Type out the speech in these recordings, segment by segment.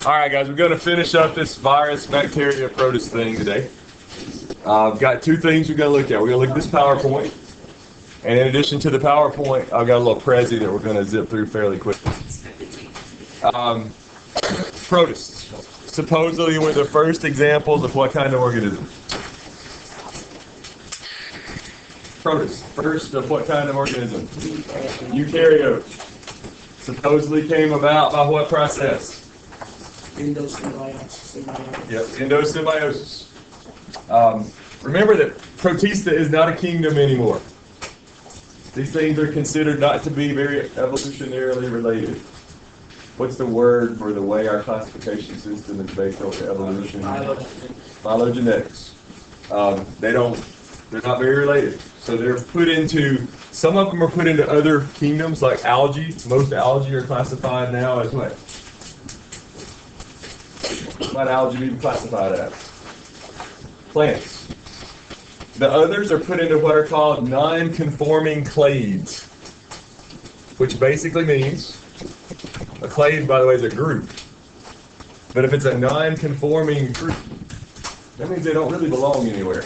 All right, guys, we're going to finish up this virus, bacteria, protist thing today. I've got two things we're going to look at. We're going to look at this PowerPoint, and in addition to the PowerPoint, I've got a little Prezi that we're going to zip through fairly quickly. Protists. Supposedly were the first examples of what kind of organism? Protists. First of what kind of organism? Eukaryote. Supposedly came about by what process? Endosymbiosis. Yep, endosymbiosis. Remember that Protista is not a kingdom anymore. These things are considered not to be very evolutionarily related. What's the word for the way our classification system is based on evolution? Phylogenetics. They're not very related. So they're put into, some of them are put into other kingdoms like algae. Most algae are classified now as what? What algae be classified as? Plants. The others are put into what are called non-conforming clades, which basically means, a clade, by the way, is a group. But if it's a non-conforming group, that means they don't really belong anywhere.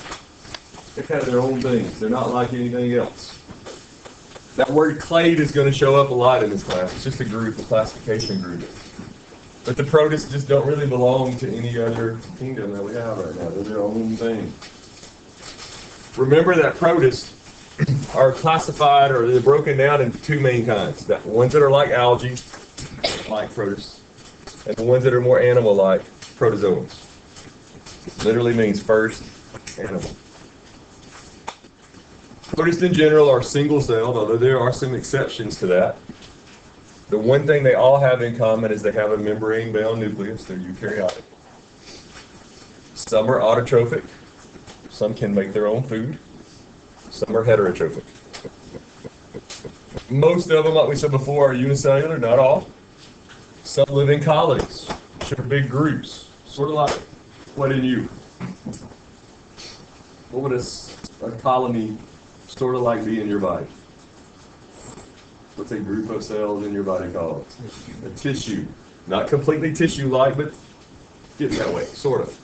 They have their own things. They're not like anything else. That word clade is going to show up a lot in this class. It's just a group, a classification group. But the protists just don't really belong to any other kingdom that we have right now. They're their own thing. Remember that protists are classified, or they're broken down into two main kinds. The ones that are like algae, like protists, and the ones that are more animal-like, protozoans. Literally means first animal. Protists in general are single-celled, although there are some exceptions to that. The one thing they all have in common is they have a membrane-bound nucleus. They're eukaryotic. Some are autotrophic. Some can make their own food. Some are heterotrophic. Most of them, like we said before, are unicellular, not all. Some live in colonies, which are big groups, sort of like what in you? What would a colony sort of like be in your body? What's a group of cells in your body called? A tissue. Not completely tissue-like, but getting that way, sort of.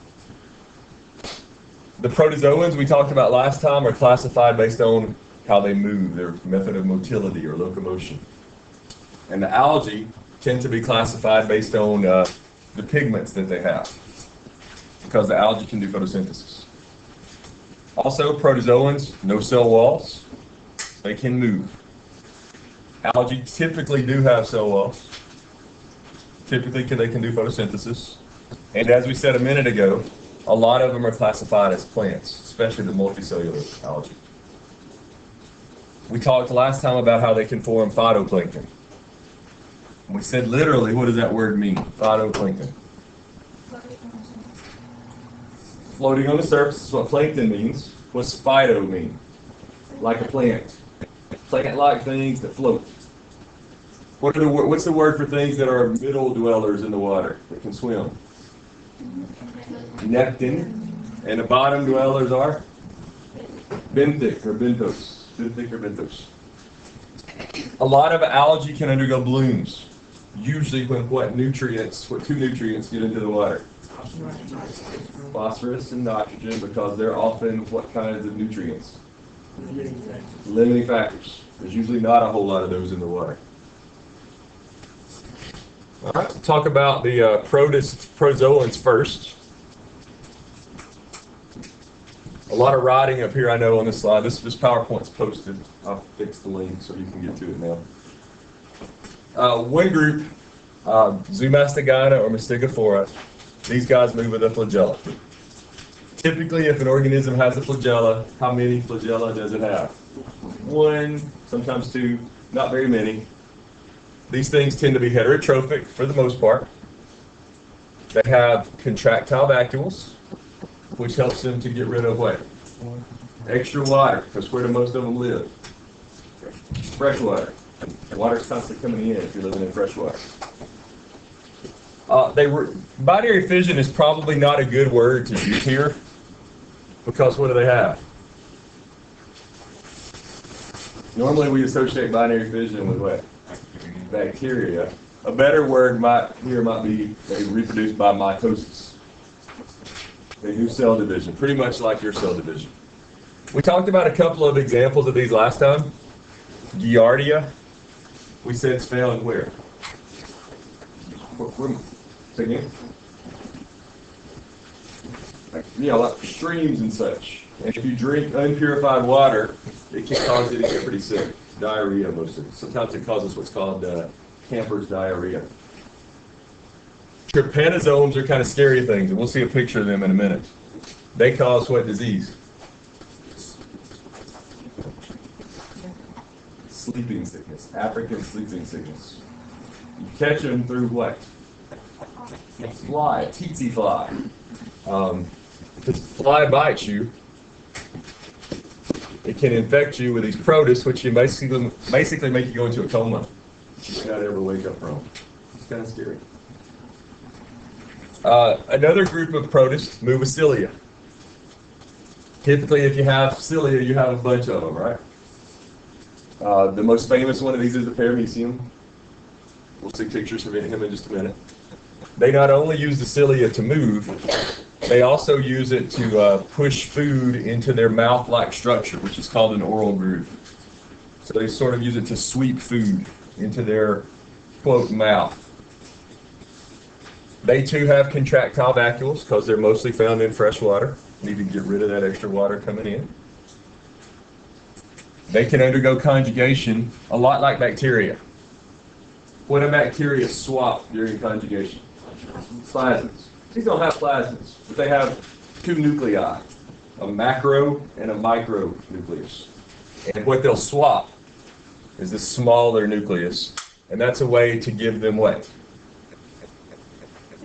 The protozoans we talked about last time are classified based on how they move, their method of motility or locomotion. And the algae tend to be classified based on the pigments that they have, because the algae can do photosynthesis. Also, protozoans, no cell walls. They can move. Algae typically do have cell walls. Typically, they can do photosynthesis. And as we said a minute ago, a lot of them are classified as plants, especially the multicellular algae. We talked last time about how they can form phytoplankton. We said literally, what does that word mean? Phytoplankton. Floating on the surface is what plankton means. What's phyto mean? Like a plant. Plant-like things that float. What's the word for things that are middle dwellers in the water that can swim? Nekton. And the bottom dwellers are? Benthic or benthos. Benthic or benthos. A lot of algae can undergo blooms. Usually when what two nutrients get into the water? Phosphorus and nitrogen, because they're often what kinds of nutrients? Limiting factors. There's usually not a whole lot of those in the water. All right, we'll talk about the protozoans first. A lot of writing up here, I know, on this slide. This PowerPoint's posted. I'll fix the link so you can get to it now. One group, Zoomastogyna or Mastigophora, these guys move with a flagella. Typically, if an organism has a flagella, how many flagella does it have? One, sometimes two, not very many. These things tend to be heterotrophic for the most part. They have contractile vacuoles, which helps them to get rid of what? Extra water, because where do most of them live? Fresh water. Water's constantly coming in if you're living in fresh water. Binary fission is probably not a good word to use here, because what do they have? Normally we associate binary fission with what? Bacteria. A better word might be they reproduce by mitosis. They do cell division, pretty much like your cell division. We talked about a couple of examples of these last time. Giardia, we said it's found where? Say again? Like streams and such. And if you drink unpurified water, it can cause you to get pretty sick. Diarrhea, mostly. Sometimes it causes what's called Camper's diarrhea. Trypanosomes are kind of scary things, and we'll see a picture of them in a minute. They cause what disease? Sleeping sickness, African sleeping sickness. You catch them through what? A fly, a tsetse fly. If a fly bites you, it can infect you with these protists, which can basically make you go into a coma. You may not ever wake up from. It's kind of scary. Another group of protists, Movicilia. Typically, if you have cilia, you have a bunch of them, right? The most famous one of these is the paramecium. We'll see pictures of him in just a minute. They not only use the cilia to move, they also use it to push food into their mouth-like structure, which is called an oral groove. So they sort of use it to sweep food into their, quote, mouth. They too have contractile vacuoles because they're mostly found in fresh water. Need to get rid of that extra water coming in. They can undergo conjugation a lot like bacteria. What do bacteria swap during conjugation? Plasmids. These don't have plasmids, but they have two nuclei, a macro and a micro nucleus. And what they'll swap is the smaller nucleus, and that's a way to give them what?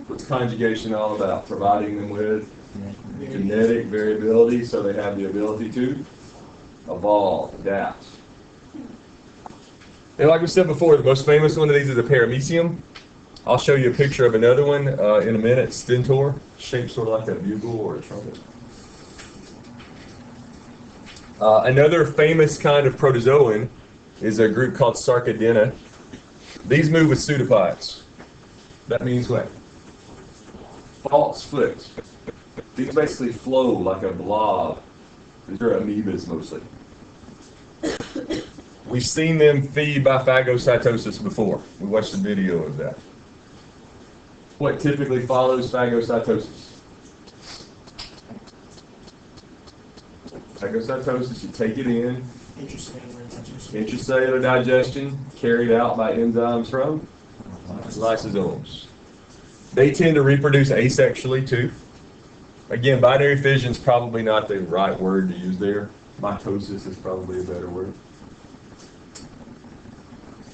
What's conjugation all about? Providing them with genetic variability so they have the ability to evolve, adapt. And like we said before, the most famous one of these is the paramecium. I'll show you a picture of another one in a minute, stentor, shaped sort of like a bugle or a trumpet. Another famous kind of protozoan is a group called Sarcodina. These move with pseudopods. That means what? False foot. These basically flow like a blob. These are amoebas mostly. We've seen them feed by phagocytosis before. We watched the video of that. What typically follows phagocytosis? Phagocytosis, you take it in. Intracellular digestion, carried out by enzymes from lysosomes. They tend to reproduce asexually too. Again, binary fission is probably not the right word to use there. Mitosis is probably a better word.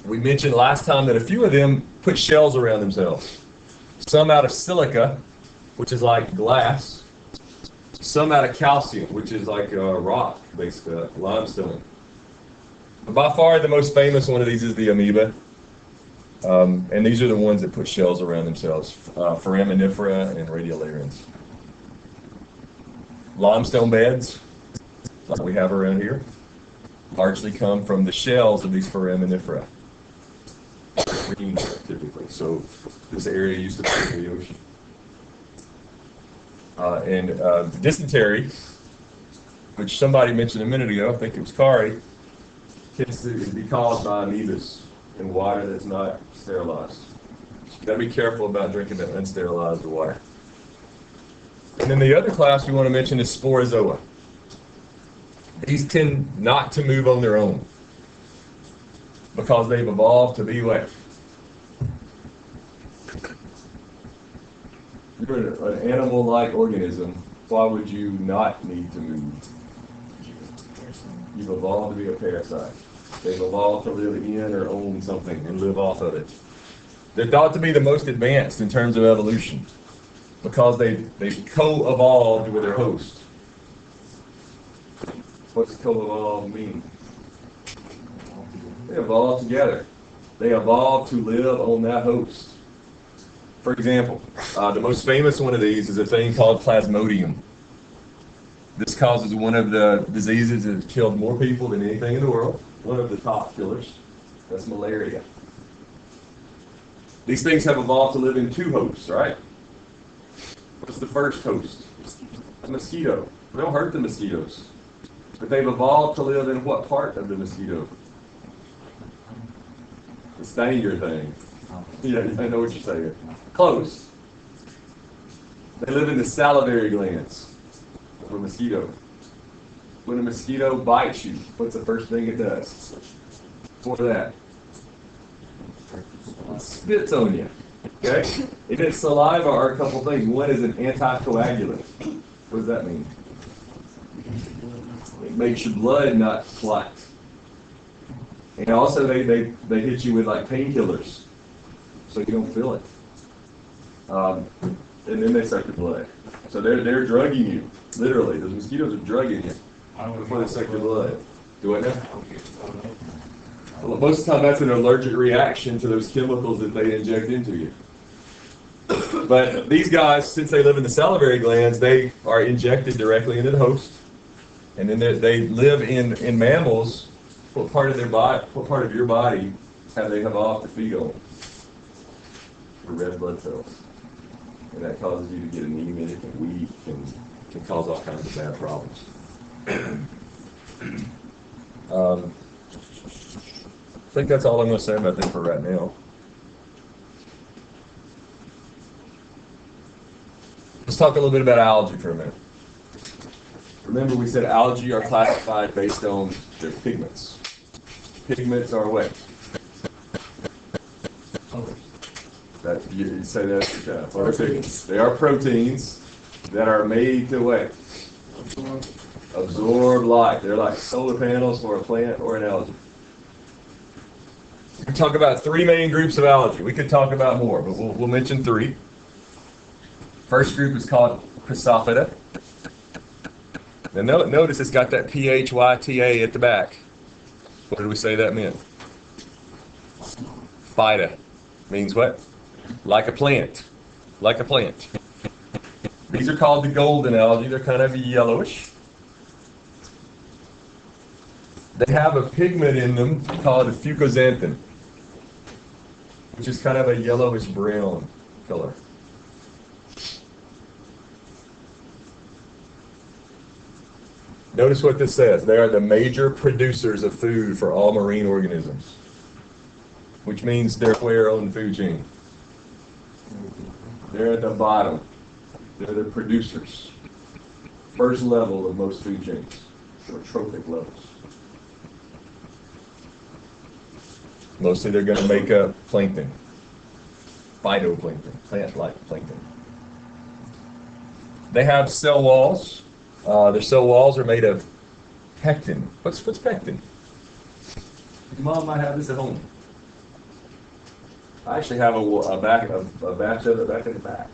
We mentioned last time that a few of them put shells around themselves. Some out of silica, which is like glass. Some out of calcium, which is like a rock, basically, like limestone. But by far the most famous one of these is the amoeba. And these are the ones that put shells around themselves, foraminifera and radiolarians. Limestone beds, like we have around here, largely come from the shells of these foraminifera. Green, typically. So this area used to be the ocean. And dysentery, which somebody mentioned a minute ago, I think it was Kari, tends to be caused by amoebas in water that's not sterilized. You've got to be careful about drinking that unsterilized water. And then the other class we want to mention is sporozoa. These tend not to move on their own because they've evolved to be what? You're an animal-like organism. Why would you not need to move? You've evolved to be a parasite. They've evolved to live in or own something and live off of it. They're thought to be the most advanced in terms of evolution because they've co-evolved with their host. What's co-evolve mean? They evolved together. They evolved to live on that host. For example, the most famous one of these is a thing called Plasmodium. This causes one of the diseases that has killed more people than anything in the world. One of the top killers. That's malaria. These things have evolved to live in two hosts, right? What's the first host? A mosquito. We don't hurt the mosquitoes. But they've evolved to live in what part of the mosquito? The stinger thing. Yeah, I know what you're saying. Close. They live in the salivary glands of a mosquito. When a mosquito bites you, what's the first thing it does? Before that, it spits on you. Okay? And its saliva are a couple things. One is an anticoagulant. What does that mean? It makes your blood not clot. And also they hit you with like painkillers, so you don't feel it. And then they suck your blood. So they're drugging you, literally. Those mosquitoes are drugging you before they suck your blood. Do I know? Well, most of the time that's an allergic reaction to those chemicals that they inject into you. But these guys, since they live in the salivary glands, they are injected directly into the host. And then they live in mammals. What part of their body, what part of your body have they evolved to feed on? The red blood cells. And that causes you to get anemic and weak and can cause all kinds of bad problems. I think that's all I'm going to say about them for right now. Let's talk a little bit about algae for a minute. Remember, we said algae are classified based on their pigments. Pigments are what? That you say that. What are pigments? They are proteins that are made to what? Absorb light. They're like solar panels for a plant or an algae. We talk about three main groups of algae. We could talk about more, but we'll mention three. First group is called Chrysophyta. Now notice it's got that P-H-Y-T-A at the back. What did we say that meant? Phyta means what? Like a plant. Like a plant. These are called the golden algae. They're kind of yellowish. They have a pigment in them called a fucoxanthin, which is kind of a yellowish brown color. Notice what this says. They are the major producers of food for all marine organisms, which means they're where on the food chain? They're at the bottom. They're the producers. First level of most food chains, or trophic levels. Mostly they're going to make up plankton, phytoplankton, plant-like plankton. They have cell walls. Their cell walls are made of pectin. What's pectin? Your mom might have this at home. I actually have a batch of it back in the back.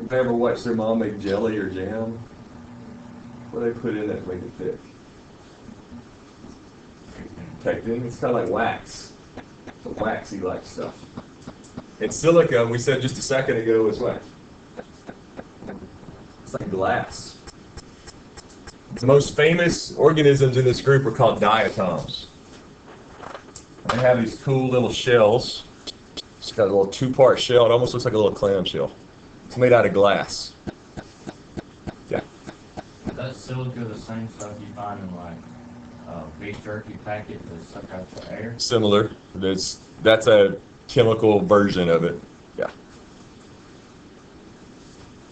If you ever watched their mom make jelly or jam, what do they put in it to make it thick? Pectin. It's kind of like wax. It's waxy like stuff. And silica, we said just a second ago, is what? It's like glass. The most famous organisms in this group are called diatoms. They have these cool little shells. It's got a little two-part shell. It almost looks like a little clam shell. It's made out of glass. Yeah. That's silica, the same stuff you find in like beef jerky packet to suck out the air? Similar. That's a chemical version of it. Yeah.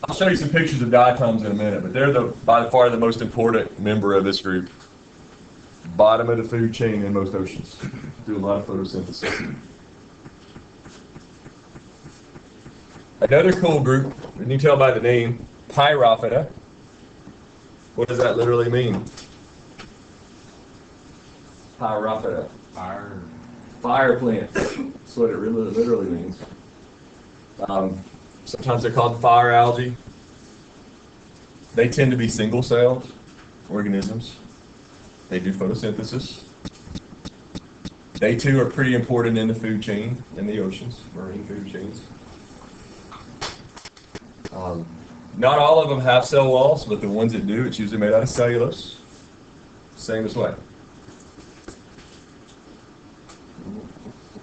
I'll show you some pictures of diatoms in a minute, but they're by far the most important member of this group. Bottom of the food chain in most oceans. Do a lot of photosynthesis. Another cool group, you can tell by the name, Pyrophyta. What does that literally mean? Pyrophyta. Fire plants. That's what it really literally means. Sometimes they're called fire algae. They tend to be single-celled organisms. They do photosynthesis. They too are pretty important in the food chain, in the oceans, marine food chains. Not all of them have cell walls, but the ones that do, it's usually made out of cellulose. Same as what?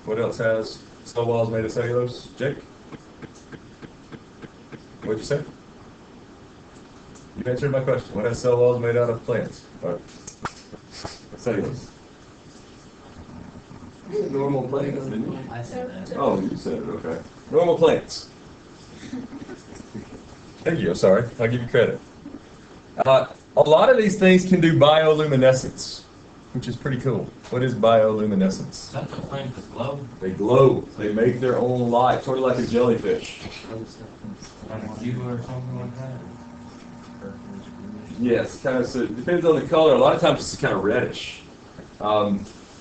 What else has Cell wall is made of cellulose. Jake? What'd you say? You answered my question. What has cell walls made out of plants? Or cellulose. Normal plants, didn't you? I said that. Oh, you said it, okay. Normal plants. Thank you, sorry. I'll give you credit. A lot of these things can do bioluminescence, which is pretty cool. What is bioluminescence? Is that the plant that glow? They glow. They make their own light, sort of like a jellyfish. Like a cube or something like that? Yes, kind of. So it depends on the color. A lot of times it's kind of reddish.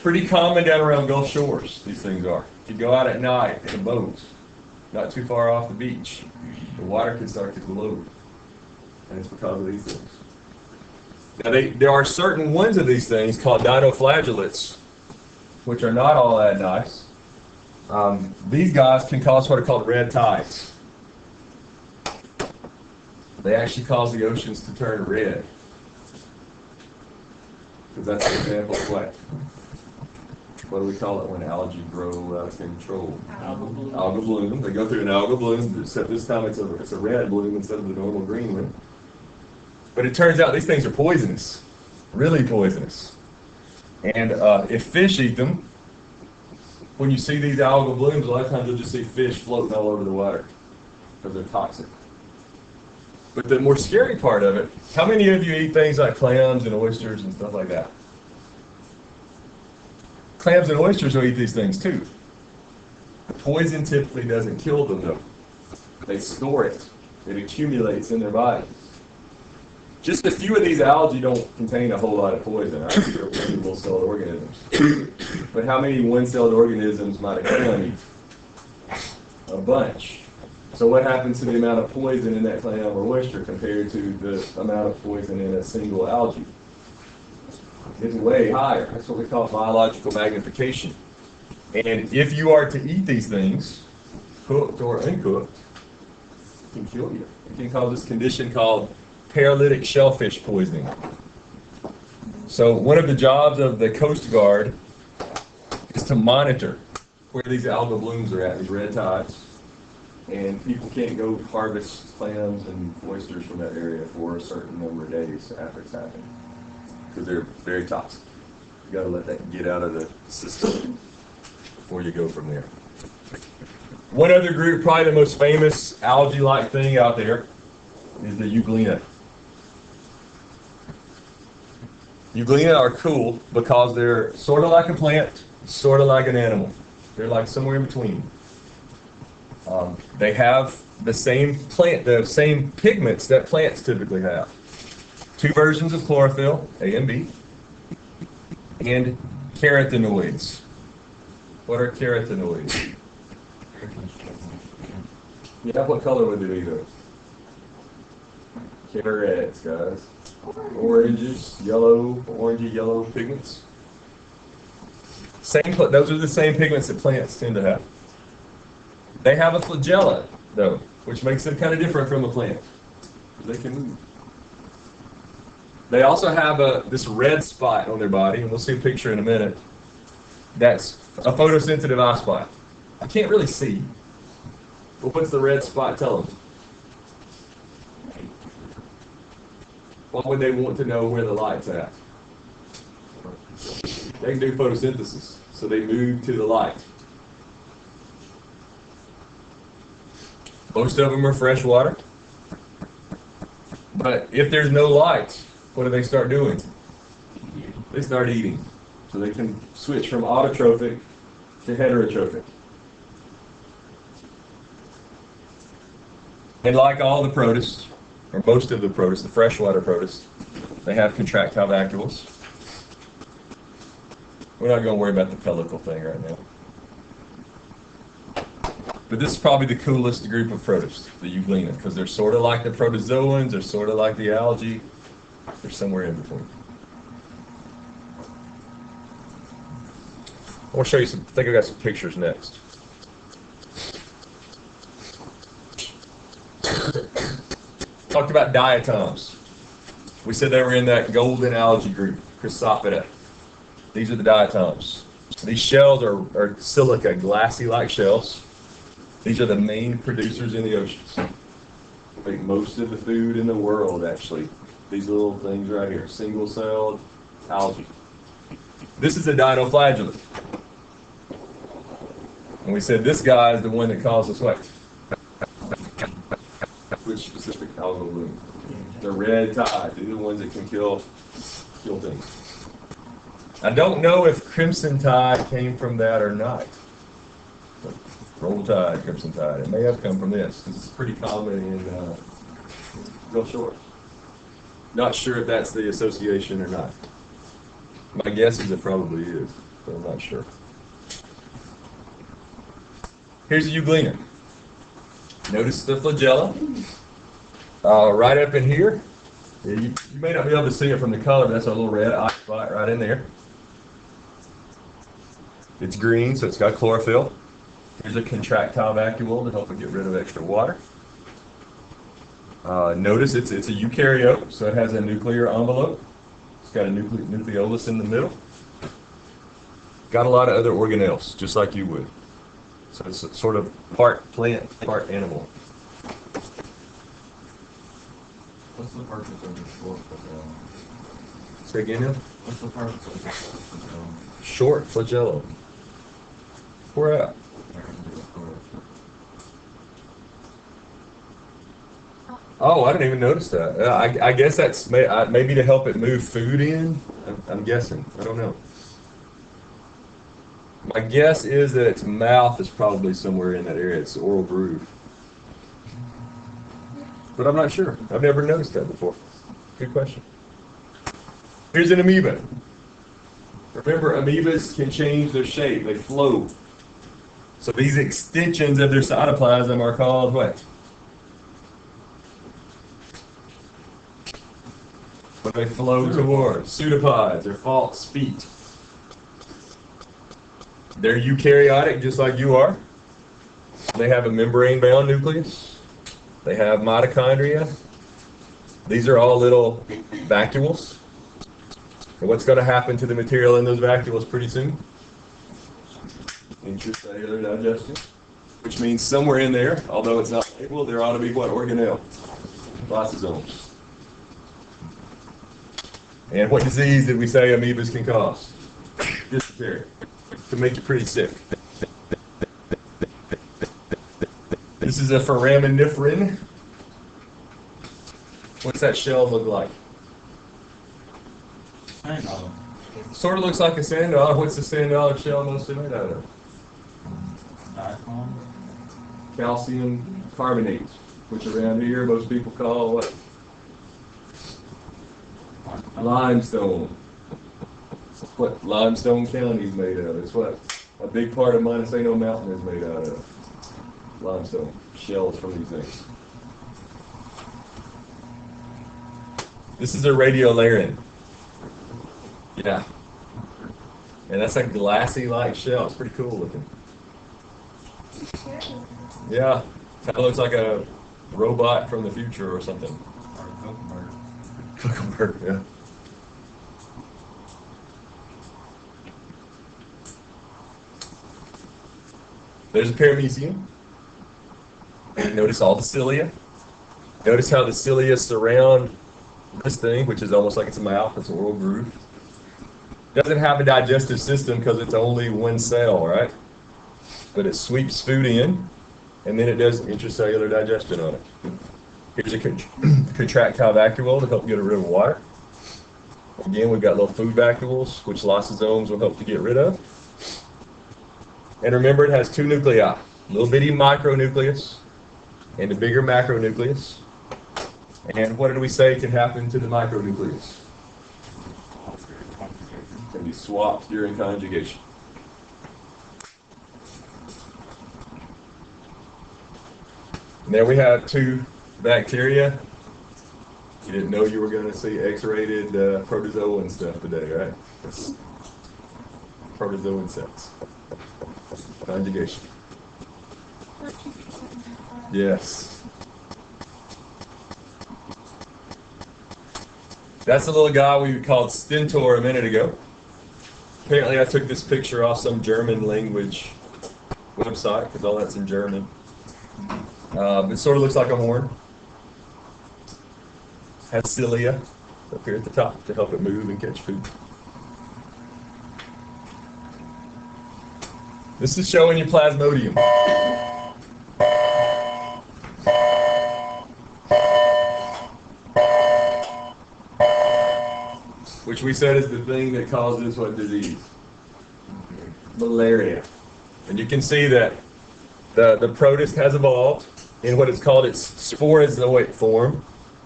Pretty common down around Gulf Shores. These things are. If you go out at night in a boat, not too far off the beach, the water can start to glow, and it's because of these things. Now, there are certain ones of these things called dinoflagellates, which are not all that nice. These guys can cause what are called red tides. They actually cause the oceans to turn red. Because that's an example of what do we call it when algae grow out of control? Algal bloom. Algal bloom. They go through an algal bloom, except this time it's a red bloom instead of the normal green one. But it turns out these things are poisonous, really poisonous. And if fish eat them, when you see these algal blooms, a lot of times you'll just see fish floating all over the water because they're toxic. But the more scary part of it, how many of you eat things like clams and oysters and stuff like that? Clams and oysters will eat these things too. The poison typically doesn't kill them though. They store it. It accumulates in their bodies. Just a few of these algae don't contain a whole lot of poison. Right? They're single-celled organisms. But how many one-celled organisms might a clam eat? A bunch. So what happens to the amount of poison in that clam or oyster compared to the amount of poison in a single algae? It's way higher. That's what we call biological magnification. And if you are to eat these things, cooked or uncooked, it can kill you. It can cause this condition called paralytic shellfish poisoning. So one of the jobs of the Coast Guard is to monitor where these algal blooms are at, these red tides. And people can't go harvest clams and oysters from that area for a certain number of days after it's happened, because they're very toxic. You got to let that get out of the system before you go from there. One other group, probably the most famous algae-like thing out there, is the euglena. Euglena are cool because they're sort of like a plant, sort of like an animal. They're like somewhere in between. They have the same pigments that plants typically have. Two versions of chlorophyll, A and B, and carotenoids. What are carotenoids? Yeah, what color would they be though? Carrots, guys. Oranges, yellow, orangey yellow pigments. Those are the same pigments that plants tend to have. They have a flagella, though, which makes them kind of different from a plant. They can move. They also have this red spot on their body, and we'll see a picture in a minute. That's a photosensitive eye spot. I can't really see. But what's the red spot tell them? Why would they want to know where the light's at? They can do photosynthesis, so they move to the light. Most of them are freshwater. But if there's no light, what do they start doing? They start eating. So they can switch from autotrophic to heterotrophic. And like all the protists, or most of the protists, the freshwater protists, they have contractile vacuoles. We're not going to worry about the pellicle thing right now. But this is probably the coolest group of protists, the euglena, because they're sort of like the protozoans, they're sort of like the algae, they're somewhere in between. I want to show you some, I think I got some pictures next. Talked about diatoms. We said they were in that golden algae group, Chrysophyta. These are the diatoms. These shells are silica, glassy-like shells. These are the main producers in the oceans. Make most of the food in the world, actually. These little things right here, single-celled algae. This is a dinoflagellate. And we said this guy is the one that causes what? Which specific algal bloom? The red tide. These are the ones that can kill things. I don't know if crimson tide came from that or not. Roll tide, crimson tide. It may have come from this. This is pretty common in Gulf shores. Not sure if that's the association or not. My guess is it probably is, but I'm not sure. Here's a euglena. Notice the flagella. Right up in here. You may not be able to see it from the color, but that's a little red eye spot right in there. It's green, so it's got chlorophyll. Here's a contractile vacuole to help it get rid of extra water. Notice it's a eukaryote, so it has a nuclear envelope. It's got a nucleolus in the middle. Got a lot of other organelles, just like you would. So it's a sort of part plant, part animal. What's the purpose of the short flagellum? Say again, Neil? What's the purpose of the short flagellum? Short flagellum. Where at? Oh, I didn't even notice that. I guess that's maybe to help it move food in. I'm guessing. I don't know. My guess is that its mouth is probably somewhere in that area. It's the oral groove. But I'm not sure. I've never noticed that before. Good question. Here's an amoeba. Remember, amoebas can change their shape. They float. So these extensions of their cytoplasm are called what? What they flow towards. Pseudopods, or false feet. They're eukaryotic, just like you are. They have a membrane-bound nucleus. They have mitochondria. These are all little vacuoles. And what's going to happen to the material in those vacuoles pretty soon? Intracellular digestion. Which means somewhere in there, although it's not labeled, there ought to be what? Organelle. Lysosomes. And what disease did we say amoebas can cause? Dysentery. Can make you pretty sick. This is a foraminifera. What's that shell look like? Sand dollar. Sort of looks like a sand dollar. What's the sand dollar shell mostly made out of? Diacon. Calcium carbonate, which around here most people call what? Limestone. That's what Limestone County is made out of. It's what a big part of Montesano Mountain is made out of. Limestone shells from these things. This is a radiolarian. Yeah. And that's a glassy-like shell. It's pretty cool looking. Yeah. Kind of looks like a robot from the future or something. Or a Gutenberg. Gutenberg, yeah. There's a paramecium. And notice all the cilia. Notice how the cilia surround this thing, which is almost like it's a mouth. It's an oral groove. Doesn't have a digestive system because it's only one cell, right? But it sweeps food in, and then it does intracellular digestion on it. Here's a contractile vacuole to help get rid of water. Again, we've got little food vacuoles, which lysosomes will help to get rid of. And remember, it has two nuclei, a little bitty micronucleus and a bigger macronucleus. And what did we say can happen to the micronucleus? It can be swapped during conjugation. And there we have two bacteria. You didn't know you were going to see X-rated protozoan stuff today, right? That's protozoan cells. Conjugation. Yes. That's the little guy we called Stentor a minute ago. Apparently I took this picture off some German language website because all that's in German. It sort of looks like a horn. Has cilia up here at the top to help it move and catch food. This is showing you plasmodium. Which we said is the thing that causes what disease? Malaria. And you can see that the protist has evolved in what is called its sporozoic form,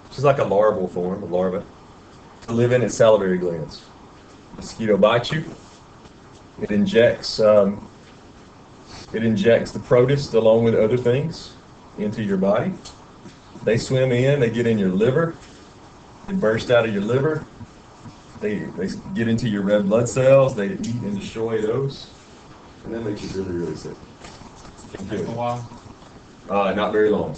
which is like a larval form, a larva, to live in its salivary glands. Mosquito bites you. It injects the protist along with other things into your body. They swim in, they get in your liver, they burst out of your liver, they get into your red blood cells, they eat and destroy those, and that makes you really, really sick. Take a while. Not very long.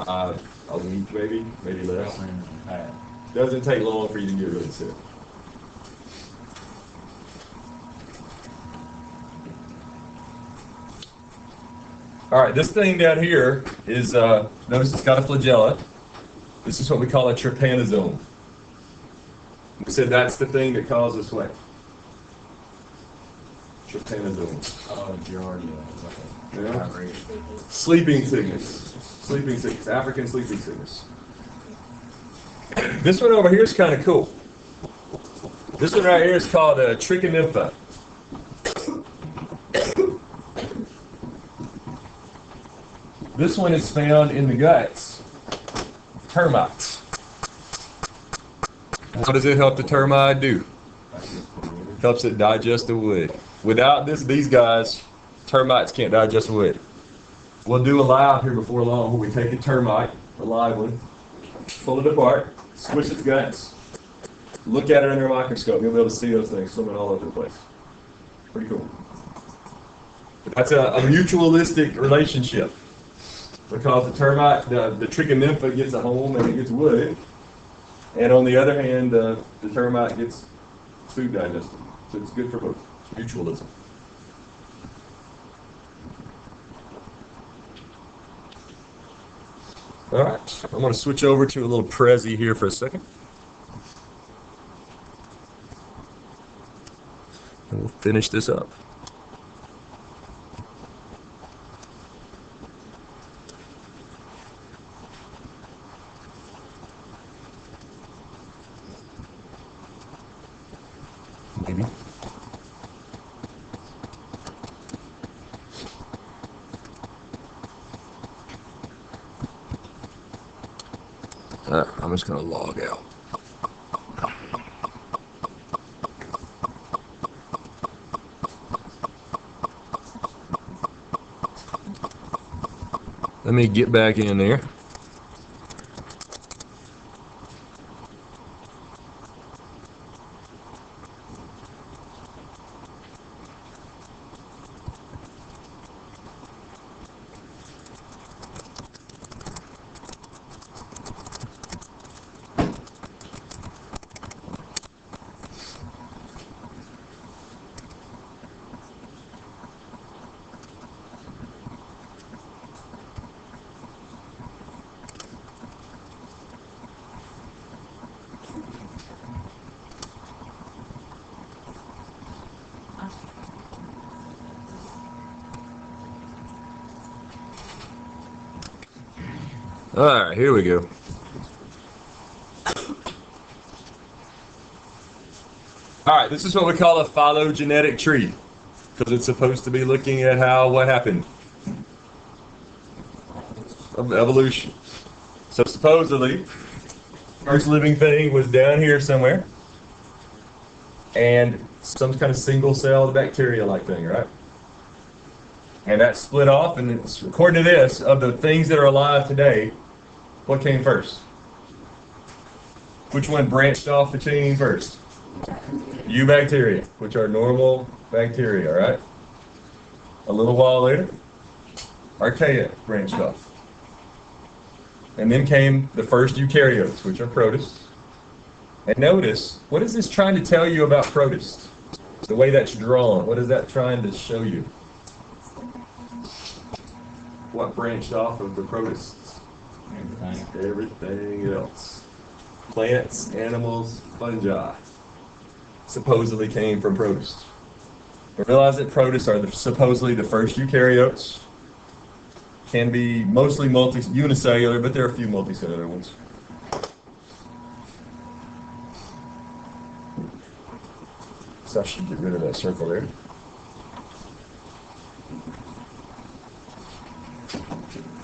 A week maybe less. Doesn't take long for you to get really sick. All right, this thing down here is, notice it's got a flagella. This is what we call a trypanosome. We said that's the thing that causes what? Trypanosome. Oh, Giardia. Yeah. Sleeping sickness. Sleeping sickness. African sleeping sickness. This one over here is kind of cool. This one right here is called a trichonympha. This one is found in the guts of termites. What does it help the termite do? Helps it digest the wood. Without these guys, termites can't digest wood. We'll do a live here before long where we take a termite, a live one, pull it apart, squish its guts, look at it under a microscope. You'll be able to see those things swimming all over the place. Pretty cool. That's a mutualistic relationship. Because the termite, the trichonympha gets a home and it gets wood, and on the other hand, the termite gets food digested. So it's good for both. It's mutualism. All right, I'm going to switch over to a little Prezi here for a second. And we'll finish this up. Maybe. I'm just going to log out. Let me get back in there. All right, here we go. All right, this is what we call a phylogenetic tree, because it's supposed to be looking at what happened of evolution. So supposedly, first living thing was down here somewhere, and some kind of single-celled bacteria-like thing, right? And that split off, and it's, according to this, of the things that are alive today, what came first? Which one branched off the chain first? Eubacteria, which are normal bacteria, right? A little while later, archaea branched off. And then came the first eukaryotes, which are protists. And notice, what is this trying to tell you about protists? The way that's drawn, what is that trying to show you? What branched off of the protists? Everything. Everything else. Plants, animals, fungi. Supposedly came from protists. But realize that protists are supposedly the first eukaryotes. Can be mostly unicellular, but there are a few multicellular ones. So I should get rid of that circle there.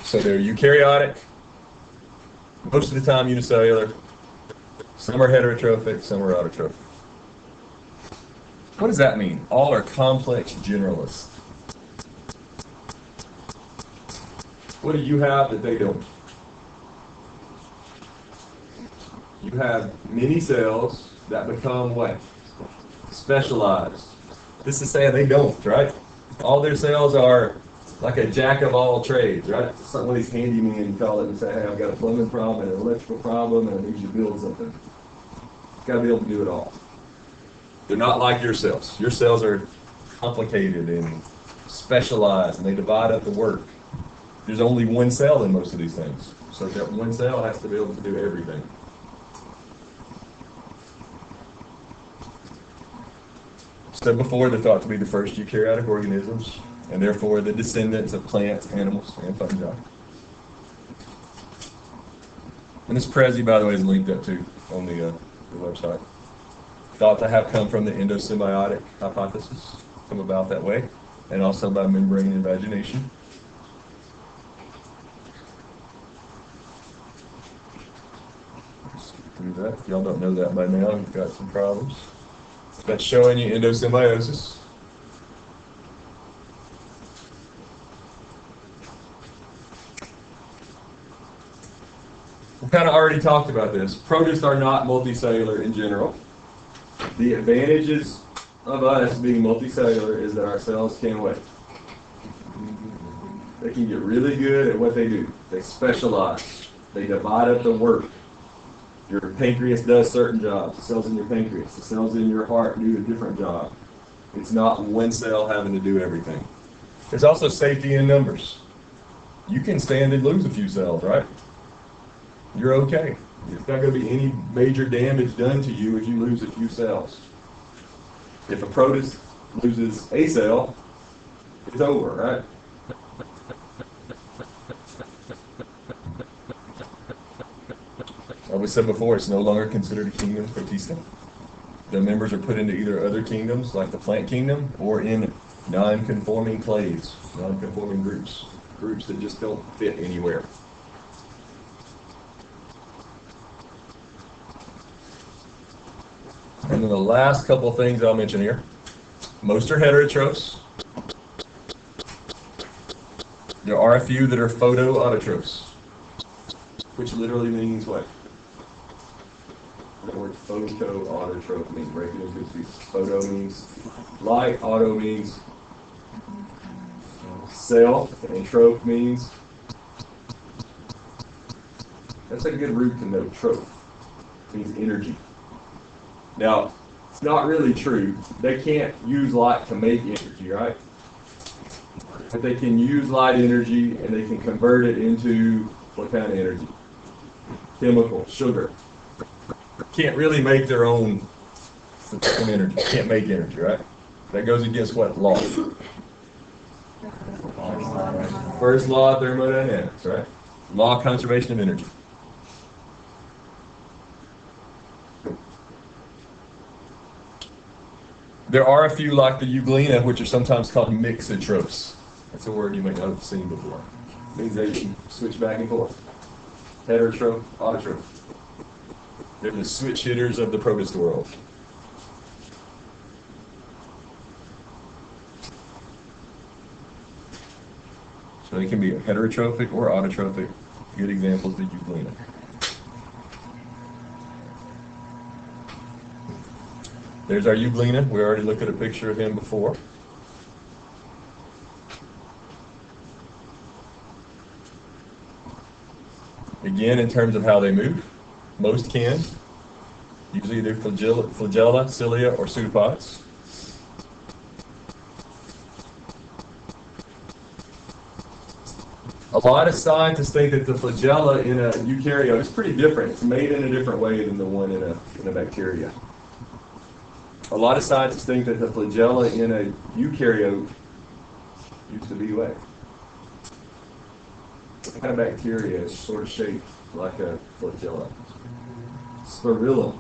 So they're eukaryotic, most of the time unicellular. Some are heterotrophic, some are autotrophic. What does that mean? All are complex generalists. What do you have that they don't? You have many cells that become what? Specialized. This is saying they don't, right? All their cells are like a jack of all trades, right? Some of these handymen call it and say, hey, I've got a plumbing problem and an electrical problem and I need you to build something. You've got to be able to do it all. They're not like your cells. Your cells are complicated and specialized and they divide up the work. There's only one cell in most of these things. So that one cell has to be able to do everything. Said before, they're thought to be the first eukaryotic organisms, and therefore the descendants of plants, animals, and fungi. And this Prezi, by the way, is linked up too on the website. Thought to have come from the endosymbiotic hypothesis, come about that way, and also by membrane invagination. Through that. If y'all don't know that by now, you've got some problems. That's showing you endosymbiosis. We kind of already talked about this. Protists are not multicellular in general. The advantages of us being multicellular is that our cells can what? They can get really good at what they do. They specialize. They divide up the work. Your pancreas does certain jobs. The cells in your pancreas, the cells in your heart do a different job. It's not one cell having to do everything. There's also safety in numbers. You can stand and lose a few cells, right? You're okay. There's not going to be any major damage done to you if you lose a few cells. If a protist loses a cell, it's over, right? Like we said before, it's no longer considered a kingdom protistend. The members are put into either other kingdoms, like the plant kingdom, or in non-conforming clades, non-conforming groups that just don't fit anywhere. And then the last couple of things I'll mention here. Most are heterotrophs. There are a few that are photoautotrophs, which literally means what? The word photoautotroph means breaking into pieces. Photo means light, auto means cell, and troph means, that's a good root to know, troph means energy. Now, it's not really true. They can't use light to make energy, right? But they can use light energy and they can convert it into what kind of energy? Chemical, sugar. Can't really make their own energy. Can't make energy, right? That goes against what law? First law of thermodynamics, right? Law of conservation of energy. There are a few like the euglena, which are sometimes called mixotrophs. That's a word you may not have seen before. It means they can switch back and forth. Heterotroph, autotroph. They're the switch hitters of the protist world. So they can be heterotrophic or autotrophic. Good examples, the euglena. There's our euglena. We already looked at a picture of him before. Again, in terms of how they move, most can. Usually either flagella, cilia, or pseudopods. A lot of scientists think that the flagella in a eukaryote is pretty different. It's made in a different way than the one in a bacteria. A lot of scientists think that the flagella in a eukaryote used to be wet. What kind of bacteria is sort of shaped like a flagella? Spirillum.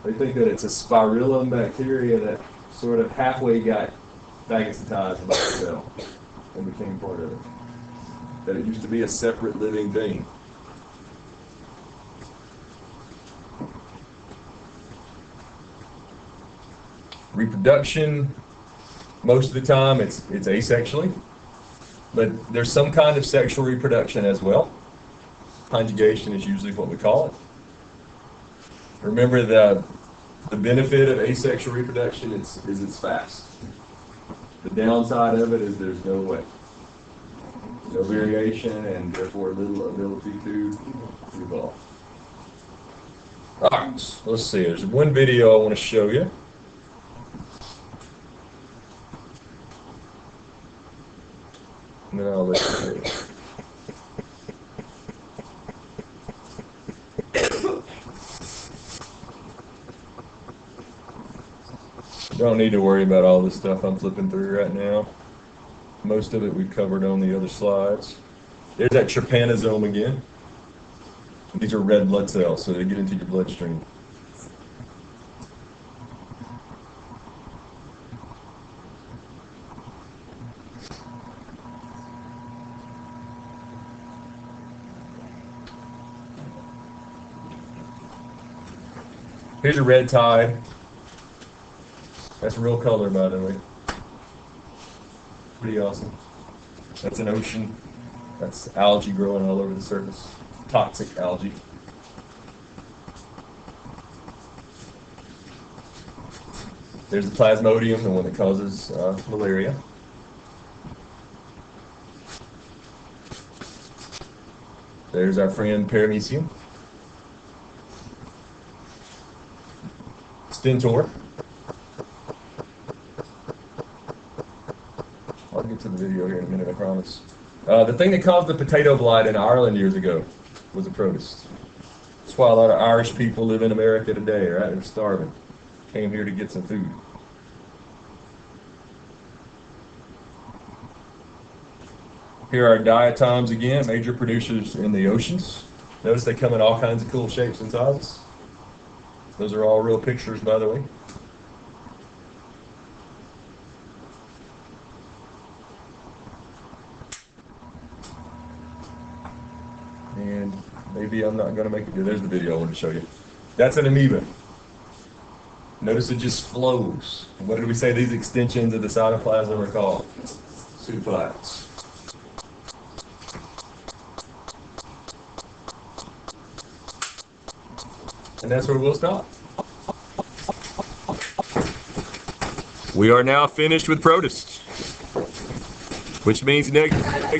They think that it's a spirillum bacteria that sort of halfway got phagocytized by the cell and became part of it. That it used to be a separate living thing. Reproduction, most of the time it's asexually, but there's some kind of sexual reproduction as well. Conjugation is usually what we call it. Remember the benefit of asexual reproduction is it's fast. The downside of it is there's no way. No variation and therefore little ability to evolve. Alright, let's see. There's one video I want to show you. And then I'll let you see. Don't need to worry about all this stuff I'm flipping through right now. Most of it we've covered on the other slides. There's that trypanosome again. These are red blood cells, so they get into your bloodstream. Here's a red tide. That's real color, by the way. Pretty awesome. That's an ocean. That's algae growing all over the surface. Toxic algae. There's the plasmodium, the one that causes malaria. There's our friend paramecium. Stentor. I'll get to the video here in a minute, I promise. The thing that caused the potato blight in Ireland years ago was a protist. That's why a lot of Irish people live in America today, right? They're starving. Came here to get some food. Here are diatoms again, major producers in the oceans. Notice they come in all kinds of cool shapes and sizes. Those are all real pictures, by the way. And maybe I'm not going to make it. There's the video I wanted to show you. That's an amoeba. Notice it just flows. What did we say these extensions of the cytoplasm are called? Pseudoplasms. And that's where we'll stop. We are now finished with protists, which means next